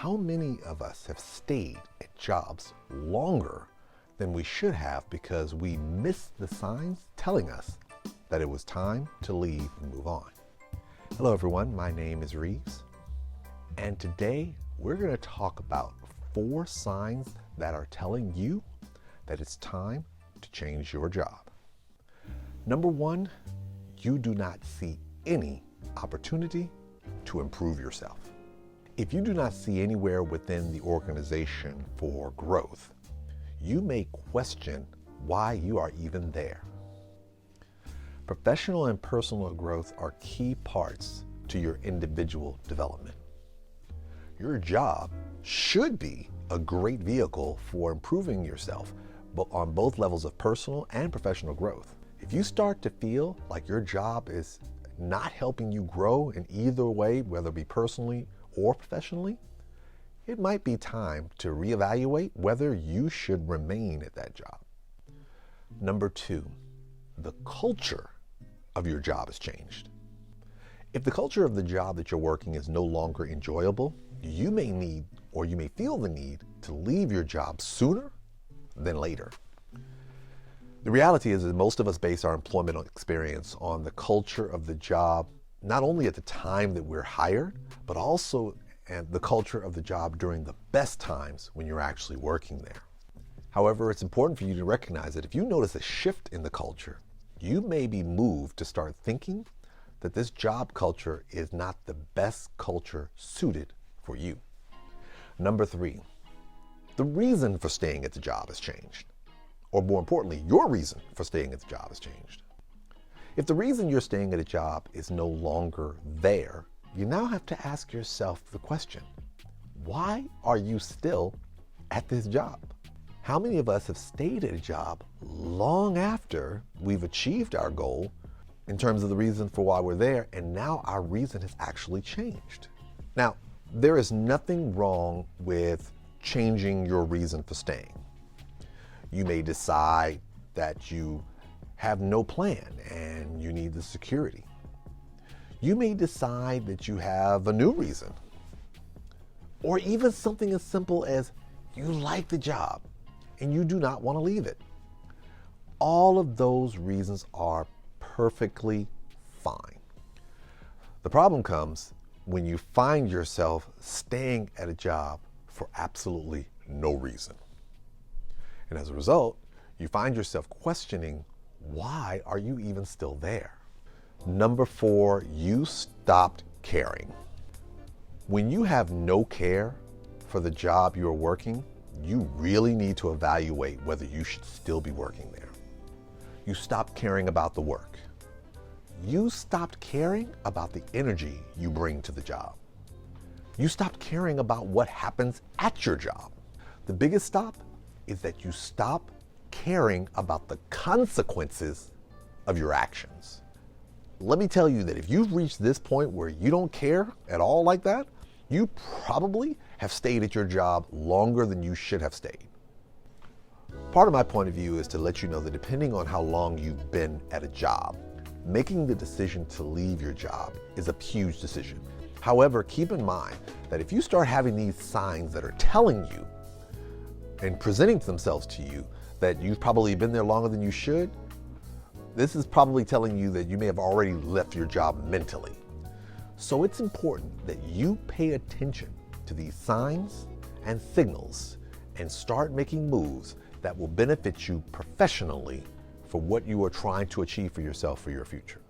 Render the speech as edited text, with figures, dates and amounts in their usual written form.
How many of us have stayed at jobs longer than we should have because we missed the signs telling us that it was time to leave and move on? Hello everyone, my name is Reeves, and today we're going to talk about 4 signs that are telling you that it's time to change your job. Number 1, you do not see any opportunity to improve yourself. If you do not see anywhere within the organization for growth, you may question why you are even there. Professional and personal growth are key parts to your individual development. Your job should be a great vehicle for improving yourself on both levels of personal and professional growth. If you start to feel like your job is not helping you grow in either way, whether it be personally or professionally, it might be time to reevaluate whether you should remain at that job. Number 2, the culture of your job has changed. If the culture of the job that you're working is no longer enjoyable, you may need, or you may feel the need, to leave your job sooner than later. The reality is that most of us base our employment experience on the culture of the job, not only at the time that we're hired, but also the culture of the job during the best times when you're actually working there. However, it's important for you to recognize that if you notice a shift in the culture, you may be moved to start thinking that this job culture is not the best culture suited for you. Number 3, the reason for staying at the job has changed. Or more importantly, your reason for staying at the job has changed. If the reason you're staying at a job is no longer there, you now have to ask yourself the question, why are you still at this job? How many of us have stayed at a job long after we've achieved our goal in terms of the reason for why we're there, and now our reason has actually changed? Now, there is nothing wrong with changing your reason for staying. You may decide that you have no plan and you need the security. You may decide that you have a new reason, or even something as simple as you like the job and you do not want to leave it. All of those reasons are perfectly fine. The problem comes when you find yourself staying at a job for absolutely no reason. And as a result, you find yourself questioning, why are you even still there? Number 4, you stopped caring. When you have no care for the job you're working, you really need to evaluate whether you should still be working there. You stopped caring about the work. You stopped caring about the energy you bring to the job. You stopped caring about what happens at your job. The biggest stop is that you stop caring about the consequences of your actions. Let me tell you that if you've reached this point where you don't care at all like that, you probably have stayed at your job longer than you should have stayed. Part of my point of view is to let you know that depending on how long you've been at a job, making the decision to leave your job is a huge decision. However, keep in mind that if you start having these signs that are telling you and presenting themselves to you that you've probably been there longer than you should, this is probably telling you that you may have already left your job mentally. So it's important that you pay attention to these signs and signals and start making moves that will benefit you professionally for what you are trying to achieve for yourself for your future.